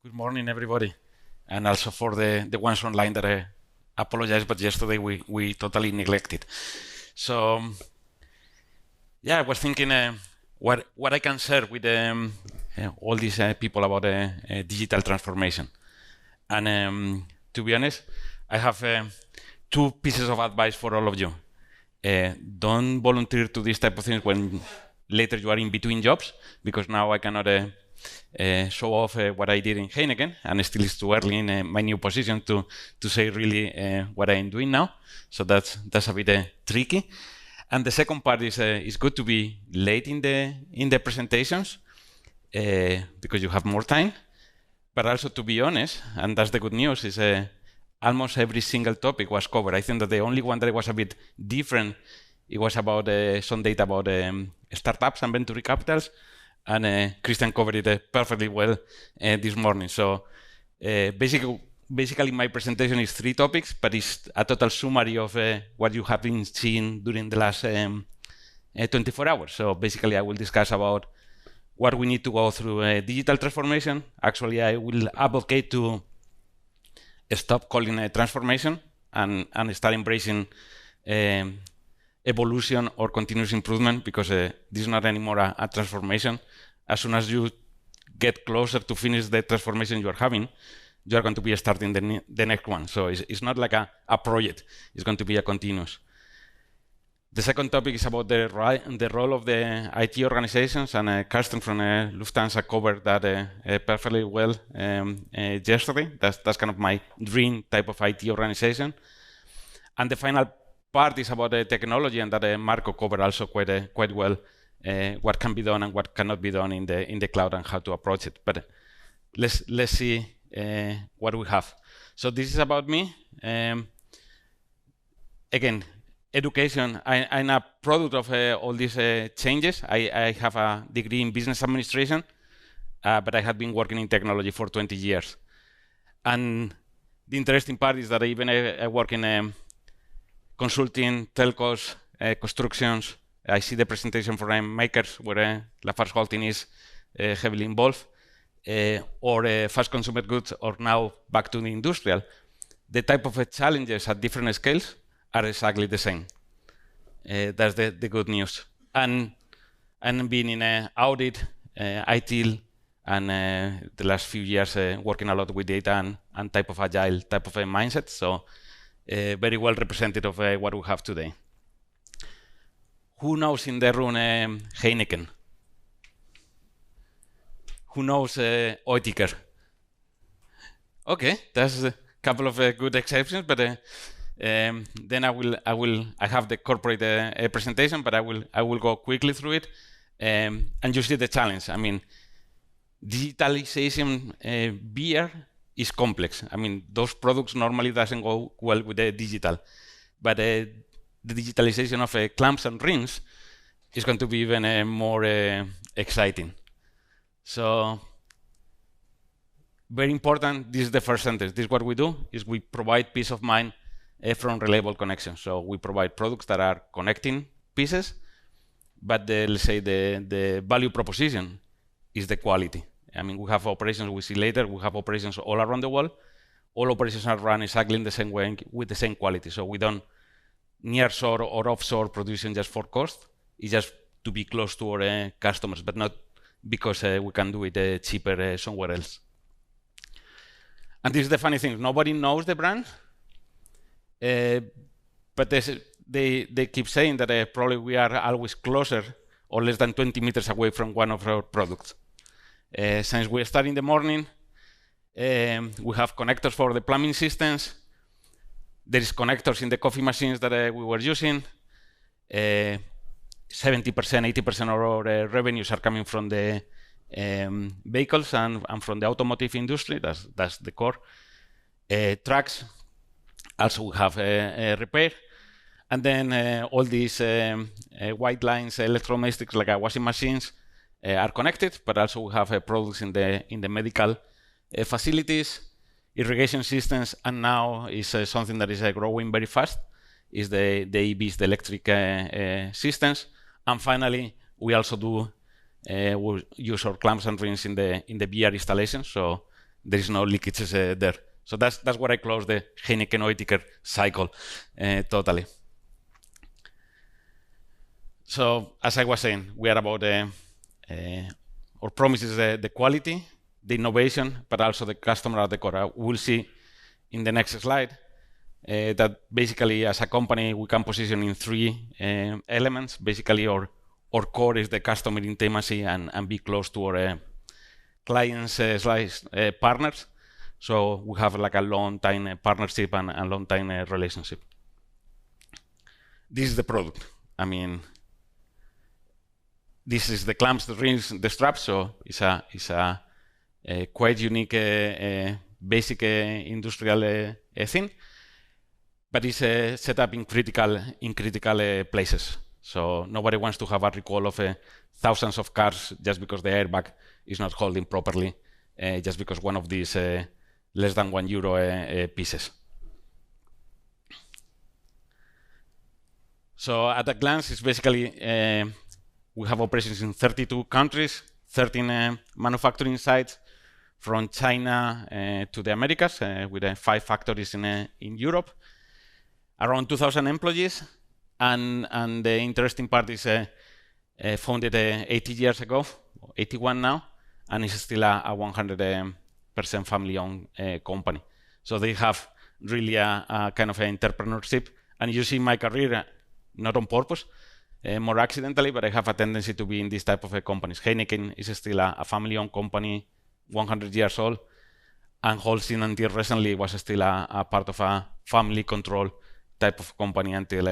Good morning, everybody. And also for the ones online that I apologize, but yesterday we totally neglected. So, yeah, I was thinking what I can share with all these people about digital transformation. And to be honest, I have two pieces of advice for all of you. Don't volunteer to this type of things when later you are in between jobs, because now I cannot show off what I did in Heineken, and still it's too early in my new position to say really what I'm doing now. So that's a bit tricky. And the second part is it's good to be late in the presentations because you have more time. But also, to be honest, and that's the good news, is almost every single topic was covered. I think that the only one that was a bit different, it was about some data about startups and venture capitals, and Christian covered it perfectly well this morning. So basically my presentation is 3 topics, but it's a total summary of what you have been seeing during the last 24 hours. So basically I will discuss about what we need to go through digital transformation. Actually, I will advocate to stop calling it transformation and start embracing evolution or continuous improvement, because this is not anymore a transformation. As soon as you get closer to finish the transformation you are having, you are going to be starting the next one. So it's not like a project. It's going to be a continuous. The second topic is about the role of the IT organizations, and Karsten from Lufthansa covered that perfectly well yesterday. That's kind of my dream type of IT organization. And the final part is about the technology, and that Marco covered also quite well what can be done and what cannot be done in the cloud and how to approach it. But let's see what we have. So this is about me. Again, education. I'm a product of all these changes. I have a degree in business administration, but I have been working in technology for 20 years. And the interesting part is that I work in consulting, telcos, constructions. I see the presentation for makers, where Lafarge Holding is heavily involved, or fast consumer goods, or now back to the industrial. The type of challenges at different scales are exactly the same. That's the good news. And being in audit, IT, and the last few years working a lot with data and type of agile type of a mindset. So very well represented of what we have today. Who knows in the room Heineken? Who knows OETIKER? Okay, that's a couple of good exceptions, but then I have the corporate presentation, but I will go quickly through it, and you see the challenge. I mean, digitalization beer is complex. I mean, those products normally doesn't go well with the digital, but the digitalization of clamps and rings is going to be even more exciting. So very important. This is the first sentence. This is what we do: is we provide peace of mind from reliable connections. So we provide products that are connecting pieces, but let's say the value proposition is the quality. I mean, we have operations, we see later, we have operations all around the world. All operations are run exactly in the same way with the same quality. So we don't nearshore or offshore producing just for cost. It's just to be close to our customers, but not because we can do it cheaper somewhere else. And this is the funny thing. Nobody knows the brand. But they keep saying that probably we are always closer or less than 20 meters away from one of our products. Since we start in the morning, we have connectors for the plumbing systems. There is connectors in the coffee machines that we were using. 70%, 80% of our revenues are coming from the vehicles and from the automotive industry. That's the core. Trucks. Also, we have repair, and then all these white lines, electrodomestics like washing machines are connected. But also, we have products in the medical facilities, irrigation systems, and now is something that is growing very fast. Is the EVs, the electric systems, and finally, we also do we use our clamps and rings in the VR installation. So there is no leakages there. So that's where I close the Heineken OETIKER cycle totally. So as I was saying, we are about our promise is the quality, the innovation, but also the customer at the core. We'll see in the next slide that basically as a company we can position in 3 elements. Basically our core is the customer intimacy and be close to our clients partners. So we have like a long time partnership and long time relationship. This is the product. I mean, this is the clamps, the rings, the straps. So it's a quite unique basic industrial thing, but it's set up in critical places. So nobody wants to have a recall of thousands of cars just because the airbag is not holding properly, just because one of these less than €1 pieces. So at a glance, it's basically we have operations in 32 countries, 13 manufacturing sites, from China to the Americas, with 5 factories in Europe, around 2,000 employees, and the interesting part is founded 80 years ago, 81 now, and it's still a 100% family-owned company. So they have really a kind of entrepreneurship, and you see my career not on purpose, more accidentally, but I have a tendency to be in this type of companies. Heineken is still a family-owned company, 100 years old, and Holcim until recently was still a part of a family control type of company until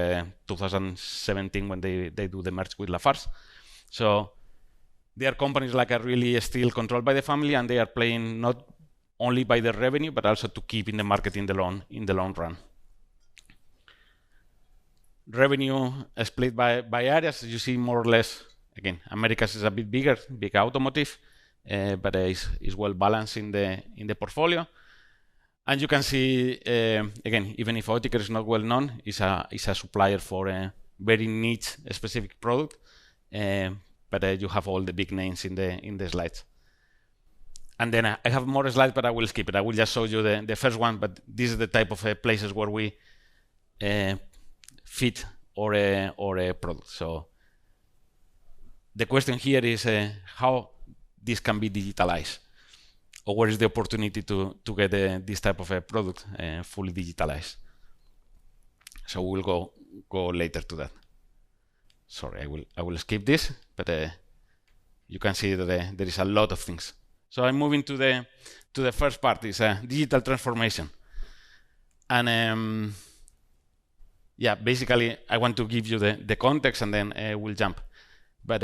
2017 when they do the merge with Lafarge. So they are companies like are really still controlled by the family, and they are playing not only by the revenue but also to keep in the market in the long run. Revenue split by areas, you see more or less. Again, Americas is a bit bigger, big automotive, but is well balanced in the portfolio. And you can see again, even if OETIKER is not well known, is a supplier for a very niche specific product, but you have all the big names in the slides. And then I have more slides, but I will skip it. I will just show you the first one. But this is the type of places where we fit or a product. So the question here is how this can be digitalized, or where is the opportunity to get this type of a product fully digitalized. So we'll go later to that. Sorry, I will skip this, but you can see that there is a lot of things. So I'm moving to the first part, is digital transformation. And yeah, basically I want to give you the context, and then we'll jump. But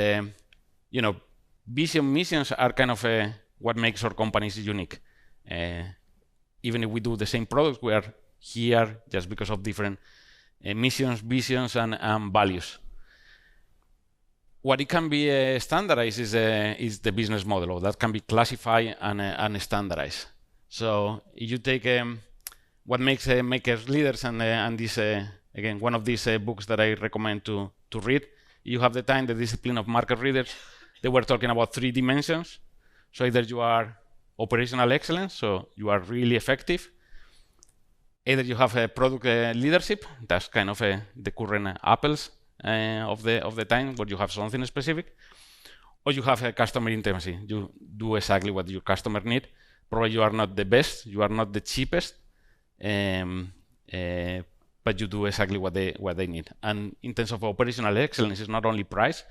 you know, missions are kind of what makes our companies unique. Even if we do the same products, we are here just because of different missions, visions, and values. What it can be standardized is the business model, or that can be classified and standardized. So if you take what makes makers leaders, and this again, one of these books that I recommend to read, you have the time, the discipline of market readers. They were talking about 3 dimensions. So either you are operational excellence, so you are really effective. Either you have a product leadership, that's kind of the current Apples of the time, where you have something specific. Or you have a customer intimacy. You do exactly what your customer need. Probably you are not the best, you are not the cheapest, but you do exactly what they need. And in terms of operational excellence, it's not only price,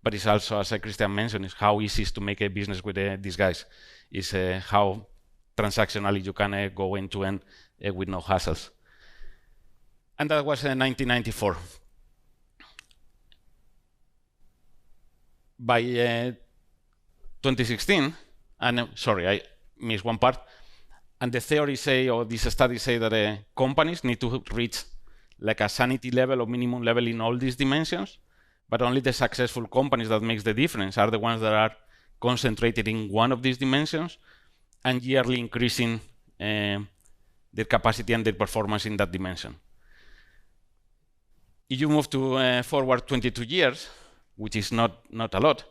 but it's also, as Christian mentioned, is how easy it is to make a business with these guys. Is how transactionally you can go end to end with no hassles. And that was 1994. By 2016, and sorry, I missed one part. And the theories say, or these studies say, that companies need to reach like a sanity level or minimum level in all these dimensions. But only the successful companies that makes the difference are the ones that are concentrated in one of these dimensions and yearly increasing their capacity and their performance in that dimension. If you move to forward 22 years, which is not a lot,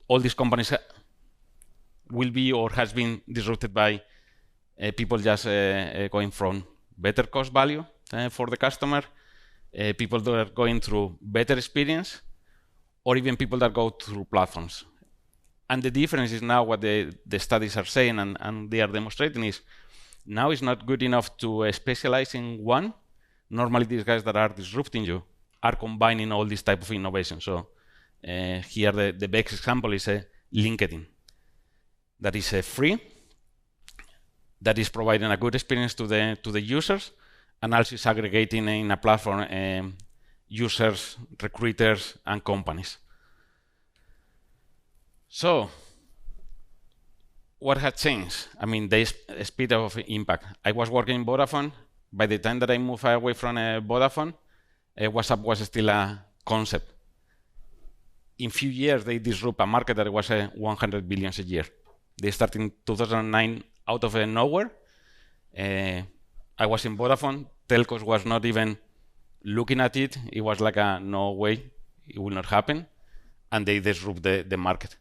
all these companies will be or has been disrupted by people just going from better cost value for the customer, people that are going through better experience, or even people that go through platforms. And the difference is now what the studies are saying and they are demonstrating is now it's not good enough to specialize in one. Normally these guys that are disrupting you are combining all this type of innovation. So here the best example is LinkedIn. That is free, that is providing a good experience to the users, and also is aggregating in a platform users, recruiters, and companies. So, what had changed? I mean, the speed of impact. I was working in Vodafone. By the time that I moved away from Vodafone, WhatsApp was still a concept. In few years, they disrupt a market that was 100 billion a year. They started in 2009 out of nowhere. I was in Vodafone. Telcos was not even looking at it. It was like no way, it will not happen. And they disrupt the market.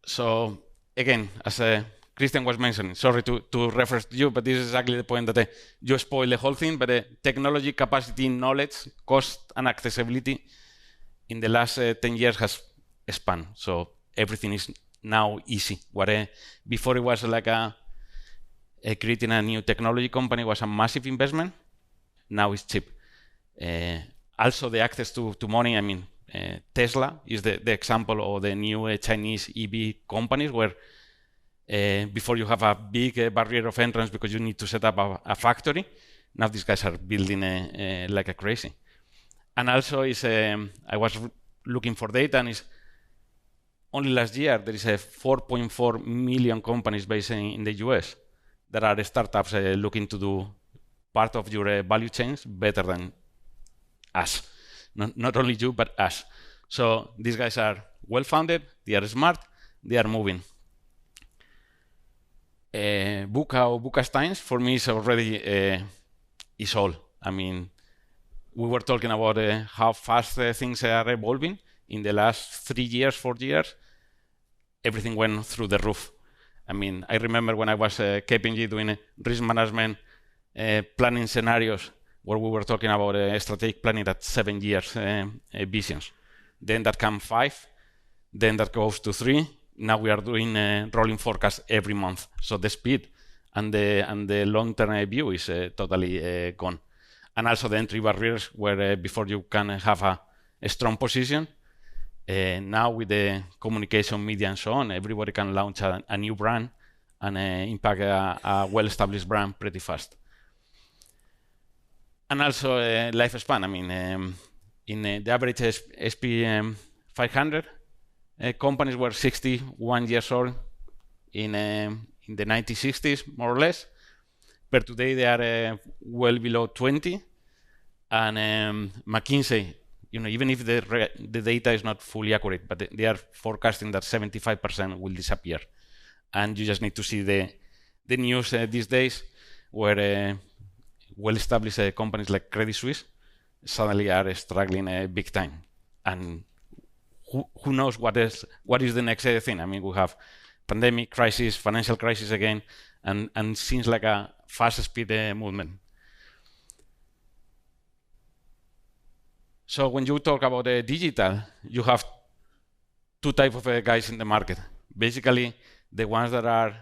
So again, as Christian was mentioning, sorry to refer to you, but this is exactly the point that you spoil the whole thing, but technology, capacity, knowledge, cost, and accessibility in the last 10 years has expanded. So everything is now easy. What before it was like creating a new technology company was a massive investment. Now it's cheap. Also the access to money, I mean, Tesla is the example of the new Chinese EV companies where before you have a big barrier of entrance because you need to set up a factory. Now these guys are building like a crazy. And also is I was looking for data, and is only last year there is 4.4 million companies based in the US that are startups looking to do part of your value chains better than us. Not only you, but us. So these guys are well-founded, they are smart, they are moving. Buka or Buka Steins, for me, is already is all. I mean, we were talking about how fast things are evolving. In the last 3 years, 4 years, everything went through the roof. I mean, I remember when I was KPMG doing risk management, planning scenarios, where we were talking about strategic planning at 7 years visions. Then that comes 5, then that goes to 3. Now we are doing rolling forecasts every month. So the speed and the long-term view is totally gone. And also the entry barriers, where before you can have a strong position, now with the communication media and so on, everybody can launch a new brand and impact a well-established brand pretty fast. And also lifespan. I mean, in the average SP 500, companies were 61 years old in the 1960s, more or less. But today they are well below 20. And McKinsey, even if the data is not fully accurate, but they are forecasting that 75% will disappear. And you just need to see the news these days where well-established companies like Credit Suisse suddenly are struggling big time. And who knows what is the next thing? I mean, we have pandemic crisis, financial crisis again, and seems like a fast speed movement. So when you talk about digital, you have two types of guys in the market. Basically, the ones that are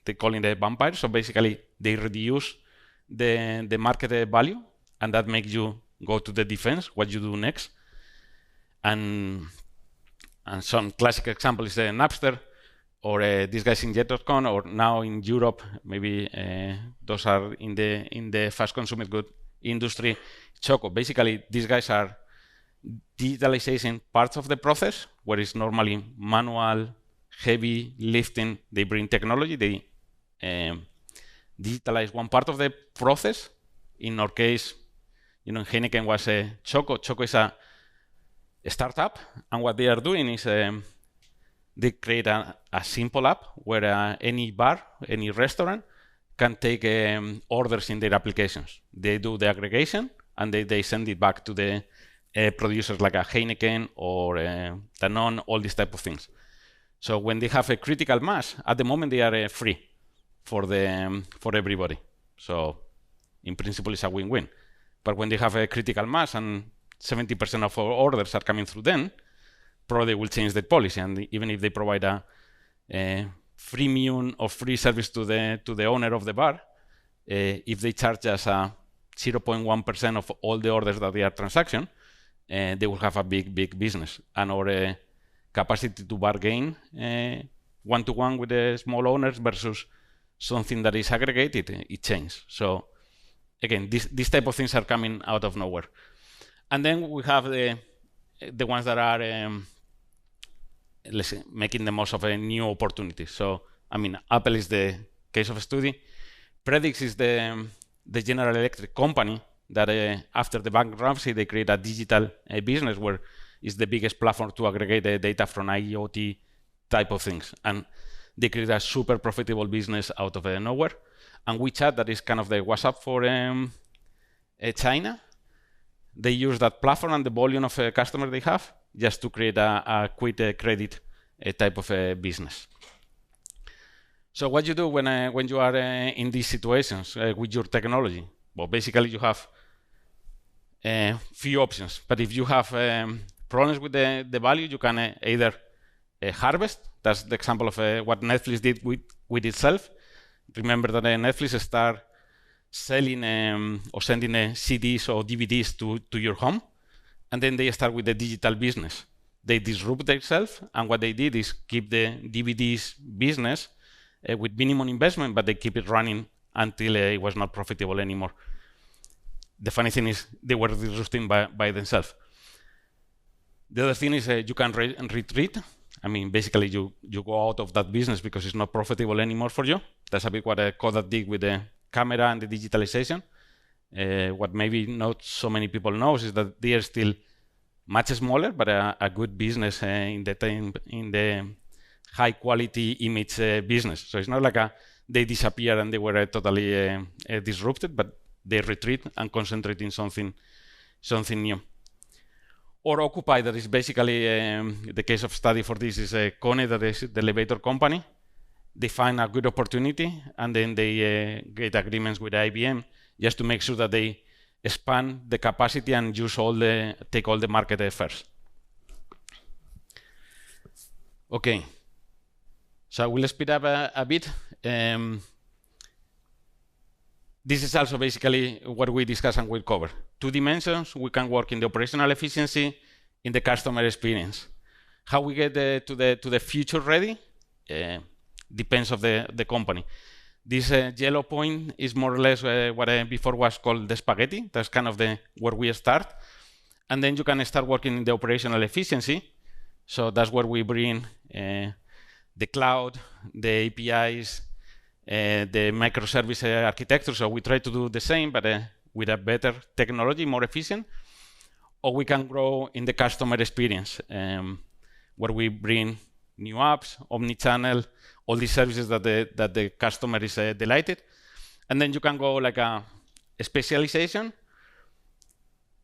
they call it the vampires. So basically, they reduce the market value, and that makes you go to the defense. What you do next? And some classic example is Napster, or these guys in Jet.com, or now in Europe, maybe those are in the fast consumer good industry, Choco. Basically, these guys are digitalizing parts of the process where it's normally manual, heavy lifting. They bring technology. They digitalize one part of the process. In our case, Heineken was Choco. Choco is a startup, and what they are doing is they create a simple app where any bar, any restaurant can take orders in their applications. They do the aggregation and they send it back to producers like a Heineken or Danone, all these type of things. So when they have a critical mass, at the moment they are free for everybody. So in principle, it's a win-win. But when they have a critical mass and 70% of our orders are coming through them, probably will change the policy. And even if they provide a freemium or free service to the owner of the bar, if they charge us a 0.1% of all the orders that they are transaction, they will have a big business. And our capacity to bargain one-to-one with the small owners versus something that is aggregated, it changes. So again, these type of things are coming out of nowhere. And then we have the ones that are let's say, making the most of a new opportunity. So, I mean, Apple is the case of study. Predix is the General Electric company that after the bankruptcy, they create a digital business where it's the biggest platform to aggregate the data from IoT type of things. And they create a super profitable business out of nowhere. And WeChat, that is kind of the WhatsApp for China. They use that platform and the volume of customers they have just to create a quick credit type of business. So what you do when you are in these situations with your technology? Well, basically you have few options. But if you have problems with the value, you can either harvest. That's the example of what Netflix did with itself. Remember that Netflix start selling or sending CDs or DVDs to your home, and then they start with the digital business. They disrupt themselves, and what they did is keep the DVDs business with minimum investment, but they keep it running until it was not profitable anymore. The funny thing is they were disrupting by themselves. The other thing is you can retreat. I mean, basically you go out of that business because it's not profitable anymore for you. That's a bit what Kodak did with the camera and the digitalization. What maybe not so many people know is that they are still much smaller, but a good business in the high quality image business. So it's not like they disappear and they were totally disrupted, but they retreat and concentrate in something new. Or Occupy, that is basically the case of study for this is Kone, that is the elevator company. They find a good opportunity and then they get agreements with IBM just to make sure that they expand the capacity and use take all the market first. Okay, so I will speed up a bit. This is also basically what we discuss and we'll cover. 2 dimensions, we can work in the operational efficiency, in the customer experience. How we get to the future ready depends of the company. This yellow point is more or less what before was called the spaghetti. That's kind of where we start. And then you can start working in the operational efficiency. So that's where we bring the cloud, the APIs, the microservice architecture. So we try to do the same, but with a better technology, more efficient. Or we can grow in the customer experience, where we bring new apps, omni-channel, all these services that the customer is delighted. And then you can go like a specialization.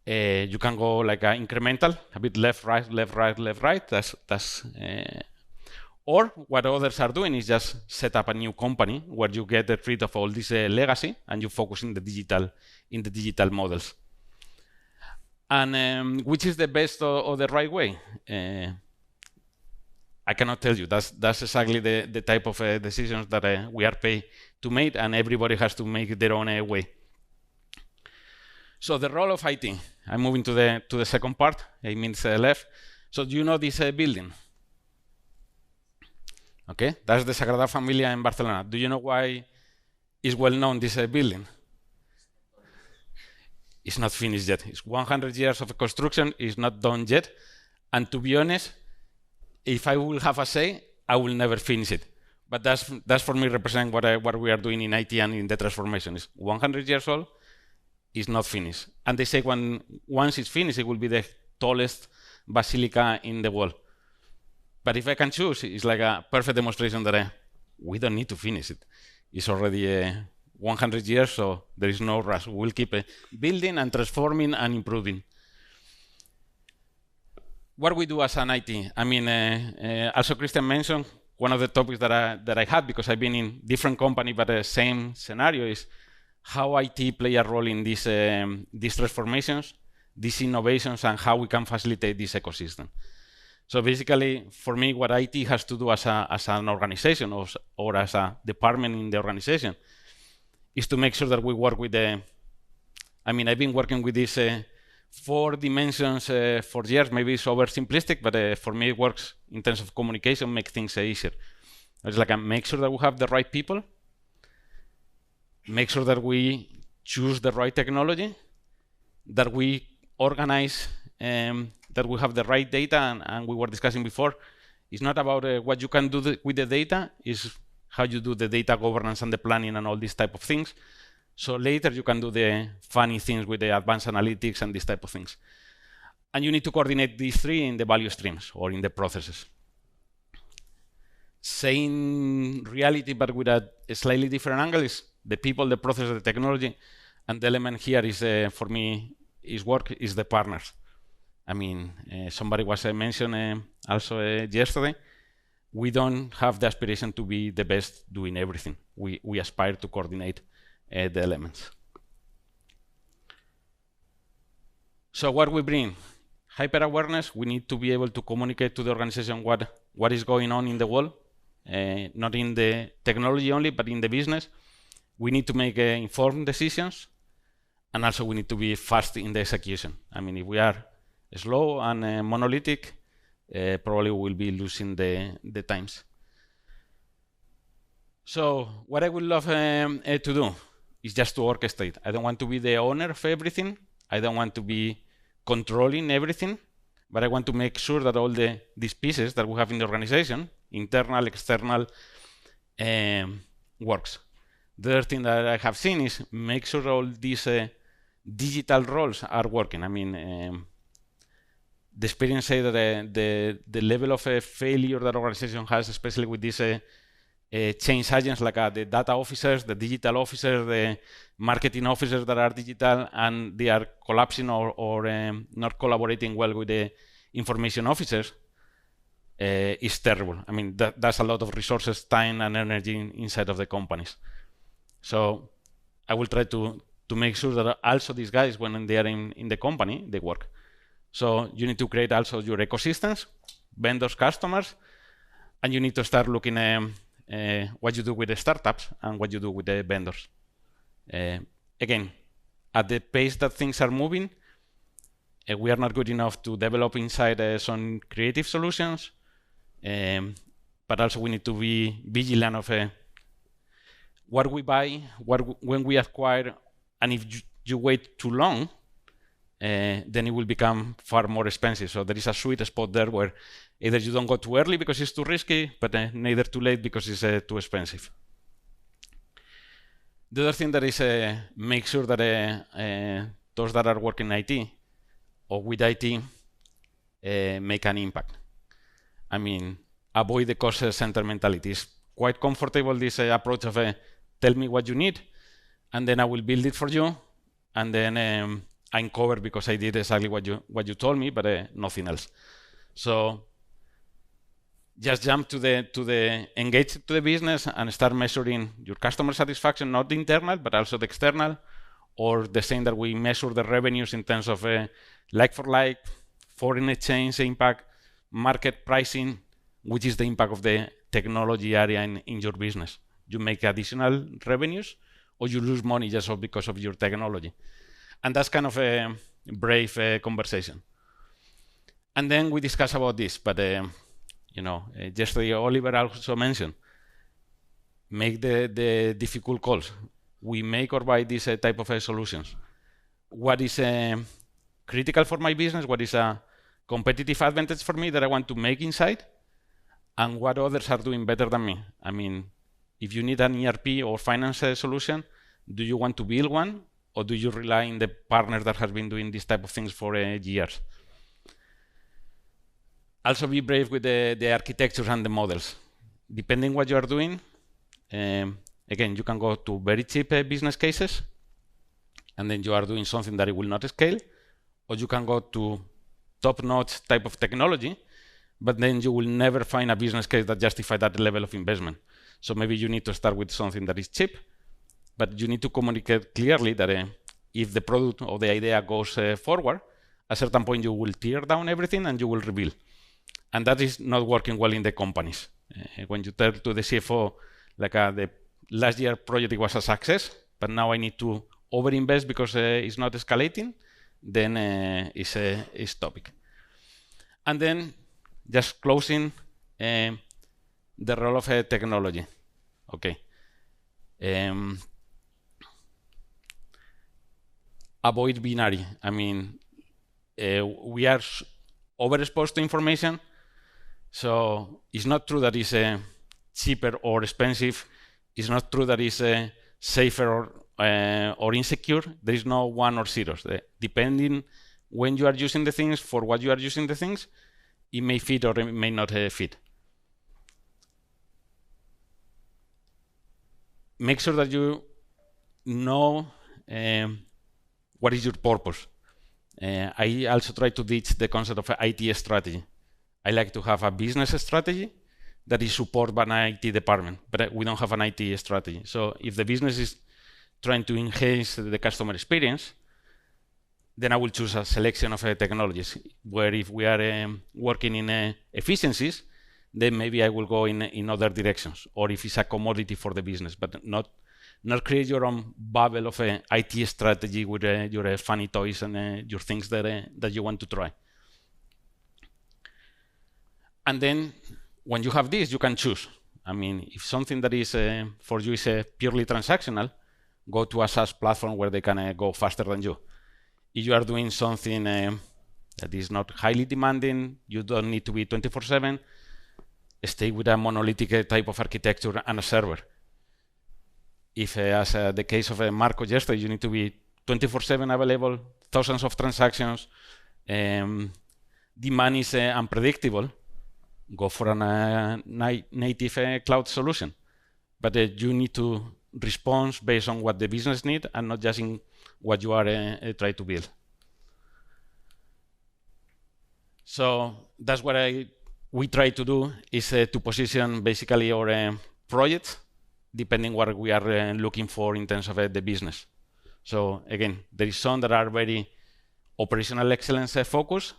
You can go like a incremental, a bit left, right, left, right, left, right. That's or what others are doing is just set up a new company where you get rid of all this legacy and you focus in the digital models. And which is the best or the right way? I cannot tell you. That's exactly the type of decisions that we are paid to make, and everybody has to make their own way. So the role of IT. I'm moving to the second part. It means left. So do you know this building? Okay, that's the Sagrada Familia in Barcelona. Do you know why it's well known, this building? It's not finished yet. It's 100 years of construction. It's not done yet. And to be honest, if I will have a say, I will never finish it. But that's for me represent what we are doing in IT and in the transformation. It's 100 years old. It's not finished. And they say once it's finished, it will be the tallest basilica in the world. But if I can choose, it's like a perfect demonstration that we don't need to finish it. It's already 100 years, so there is no rush. We'll keep building and transforming and improving. what we do as an IT. I mean, also Christian mentioned one of the topics that I had, because I've been in different companies, but the same scenario is how IT play a role in these transformations, these innovations, and how we can facilitate this ecosystem. So basically, for me, what IT has to do as an organization or as a department in the organization is to make sure that we work with I mean, I've been working with these 4 dimensions for years. Maybe it's oversimplistic, but for me, it works in terms of communication, make things easier. It's like make sure that we have the right people, make sure that we choose the right technology, that we organize, that we have the right data, and we were discussing before, it's not about what you can do with the data, it's how you do the data governance and the planning and all these type of things. So later you can do the funny things with the advanced analytics and these type of things. And you need to coordinate these 3 in the value streams or in the processes. Same reality, but with a slightly different angle, is the people, the process, the technology, and the element here is, for me, is the partners. I mean, somebody was mentioned also yesterday, we don't have the aspiration to be the best doing everything. We aspire to coordinate the elements. So what we bring? Hyper awareness. We need to be able to communicate to the organization what is going on in the world, not in the technology only, but in the business. We need to make informed decisions, and also we need to be fast in the execution. I mean, if we are slow and monolithic, probably we'll be losing the times. So what I would love to do is just to orchestrate. I don't want to be the owner of everything. I don't want to be controlling everything, but I want to make sure that all these pieces that we have in the organization, internal, external, works. The other thing that I have seen is make sure all these digital roles are working. I mean, the experience say that the level of failure that organization has, especially with these change agents like the data officers, the digital officers, the marketing officers that are digital, and they are collapsing or not collaborating well with the information officers, is terrible. I mean, that's a lot of resources, time, and energy inside of the companies. So I will try to make sure that also these guys, when they are in the company, they work. So you need to create also your ecosystems, vendors, customers, and you need to start looking what you do with the startups and what you do with the vendors. Again, at the pace that things are moving, we are not good enough to develop inside some creative solutions, but also we need to be vigilant of what we buy, when we acquire, and if you wait too long, then it will become far more expensive. So there is a sweet spot there where either you don't go too early because it's too risky, but neither too late because it's too expensive. The other thing that is make sure that those that are working in IT or with IT make an impact. I mean, avoid the cost center mentality. It's quite comfortable, this approach of tell me what you need, and then I will build it for you, and then I'm covered because I did exactly what you told me, but nothing else. So just jump to the engage to the business and start measuring your customer satisfaction, not the internal, but also the external, or the same that we measure the revenues in terms of like for like, foreign exchange impact, market pricing, which is the impact of the technology area in your business. You make additional revenues, or you lose money just because of your technology. And that's kind of a brave conversation. And then we discuss about this, but yesterday Oliver also mentioned, make the difficult calls. We make or buy this type of solutions. What is critical for my business? What is a competitive advantage for me that I want to make inside? And what others are doing better than me? I mean, if you need an ERP or finance solution, do you want to build one? Or do you rely on the partner that has been doing this type of things for years? Also be brave with the architectures and the models. Depending what you are doing, again, you can go to very cheap business cases, and then you are doing something that it will not scale, or you can go to top-notch type of technology, but then you will never find a business case that justifies that level of investment. So maybe you need to start with something that is cheap, but you need to communicate clearly that if the product or the idea goes forward, at a certain point you will tear down everything and you will rebuild. And that is not working well in the companies. When you tell to the CFO, like the last year project was a success, but now I need to overinvest because it's not escalating, then it's topic. And then just closing the role of technology. Okay. Avoid binary. I mean, we are overexposed to information, so it's not true that it's cheaper or expensive. It's not true that it's safer or insecure. There is no one or zeros. Depending when you are using the things, for what you are using the things, it may fit or it may not fit. Make sure that you know what is your purpose. I also try to teach the concept of IT strategy. I like to have a business strategy that is supported by an IT department, but we don't have an IT strategy. So if the business is trying to enhance the customer experience, then I will choose a selection of technologies, where if we are working in efficiencies, then maybe I will go in other directions, or if it's a commodity for the business, but not create your own bubble of IT strategy with your funny toys and your things that you want to try. And then when you have this, you can choose. I mean, if something that is for you is purely transactional, go to a SaaS platform where they can go faster than you. If you are doing something that is not highly demanding, you don't need to be 24/7, stay with a monolithic type of architecture and a server. If, as the case of Marco yesterday, you need to be 24/7 available, thousands of transactions, demand is unpredictable, go for a native cloud solution. But you need to respond based on what the business needs and not just in what you are trying to build. So that's what we try to do, is to position basically our projects depending what we are looking for in terms of the business. So again, there is some that are very operational excellence focused,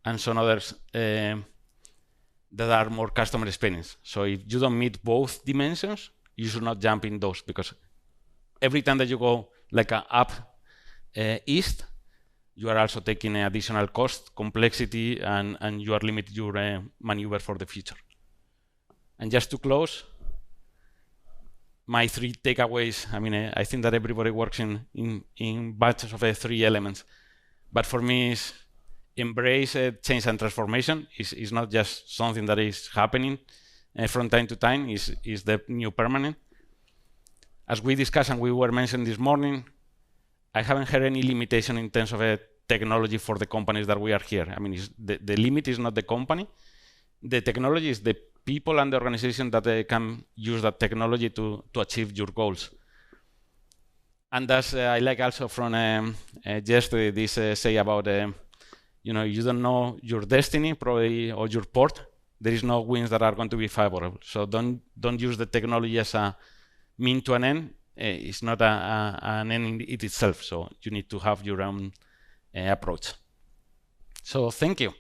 and some others that are more customer experience. So if you don't meet both dimensions, you should not jump in those, because every time that you go like up east, you are also taking additional cost, complexity, and you are limiting your maneuver for the future. And just to close, my 3 takeaways. I mean, I think that everybody works in batches of 3 elements, but for me, is embrace change and transformation. Is not just something that is happening from time to time. Is the new permanent. As we discussed and we were mentioned this morning, I haven't heard any limitation in terms of technology for the companies that we are here. I mean, the limit is not the company. The technology is the people and the organization that can use that technology to achieve your goals. And that's I like also from yesterday this say about you don't know your destiny probably, or your port. There is no winds that are going to be favorable. So don't use the technology as a mean to an end. It's not an end in it itself. So you need to have your own approach. So thank you.